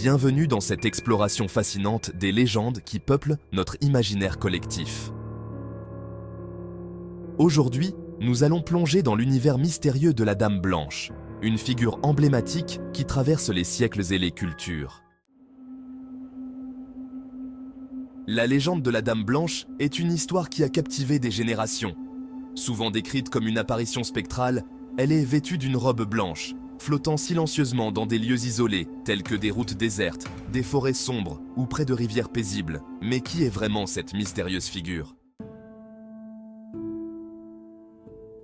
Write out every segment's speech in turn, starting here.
Bienvenue dans cette exploration fascinante des légendes qui peuplent notre imaginaire collectif. Aujourd'hui, nous allons plonger dans l'univers mystérieux de la Dame Blanche, une figure emblématique qui traverse les siècles et les cultures. La légende de la Dame Blanche est une histoire qui a captivé des générations. Souvent décrite comme une apparition spectrale, elle est vêtue d'une robe blanche, flottant silencieusement dans des lieux isolés, tels que des routes désertes, des forêts sombres ou près de rivières paisibles. Mais qui est vraiment cette mystérieuse figure?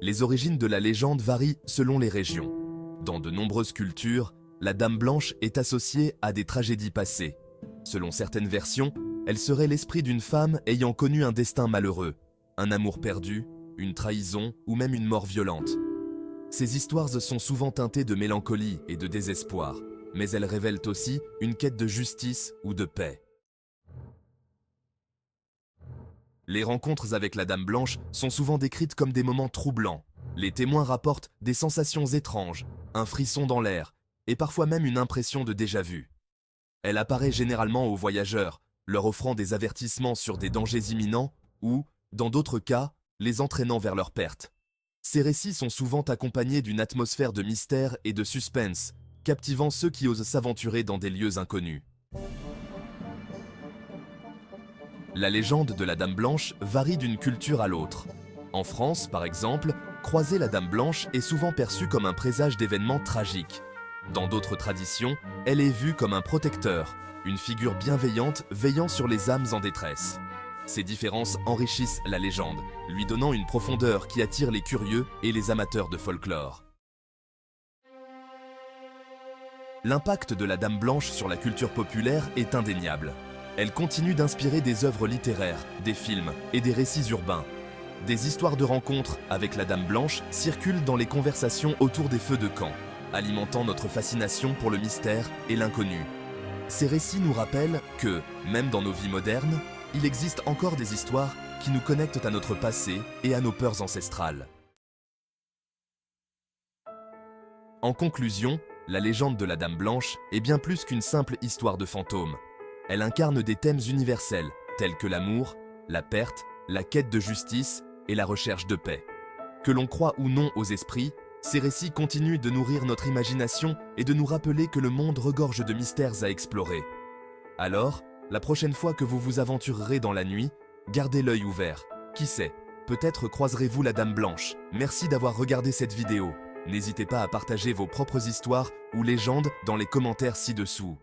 Les origines de la légende varient selon les régions. Dans de nombreuses cultures, la Dame Blanche est associée à des tragédies passées. Selon certaines versions, elle serait l'esprit d'une femme ayant connu un destin malheureux, un amour perdu, une trahison ou même une mort violente. Ces histoires sont souvent teintées de mélancolie et de désespoir, mais elles révèlent aussi une quête de justice ou de paix. Les rencontres avec la Dame Blanche sont souvent décrites comme des moments troublants. Les témoins rapportent des sensations étranges, un frisson dans l'air, et parfois même une impression de déjà-vu. Elle apparaît généralement aux voyageurs, leur offrant des avertissements sur des dangers imminents ou, dans d'autres cas, les entraînant vers leur perte. Ces récits sont souvent accompagnés d'une atmosphère de mystère et de suspense, captivant ceux qui osent s'aventurer dans des lieux inconnus. La légende de la Dame Blanche varie d'une culture à l'autre. En France, par exemple, croiser la Dame Blanche est souvent perçue comme un présage d'événements tragiques. Dans d'autres traditions, elle est vue comme un protecteur, une figure bienveillante veillant sur les âmes en détresse. Ces différences enrichissent la légende, lui donnant une profondeur qui attire les curieux et les amateurs de folklore. L'impact de la Dame Blanche sur la culture populaire est indéniable. Elle continue d'inspirer des œuvres littéraires, des films et des récits urbains. Des histoires de rencontres avec la Dame Blanche circulent dans les conversations autour des feux de camp, alimentant notre fascination pour le mystère et l'inconnu. Ces récits nous rappellent que, même dans nos vies modernes, il existe encore des histoires qui nous connectent à notre passé et à nos peurs ancestrales. En conclusion, la légende de la Dame Blanche est bien plus qu'une simple histoire de fantômes. Elle incarne des thèmes universels, tels que l'amour, la perte, la quête de justice et la recherche de paix. Que l'on croit ou non aux esprits, ces récits continuent de nourrir notre imagination et de nous rappeler que le monde regorge de mystères à explorer. Alors, la prochaine fois que vous vous aventurerez dans la nuit, gardez l'œil ouvert. Qui sait, peut-être croiserez-vous la Dame Blanche. Merci d'avoir regardé cette vidéo. N'hésitez pas à partager vos propres histoires ou légendes dans les commentaires ci-dessous.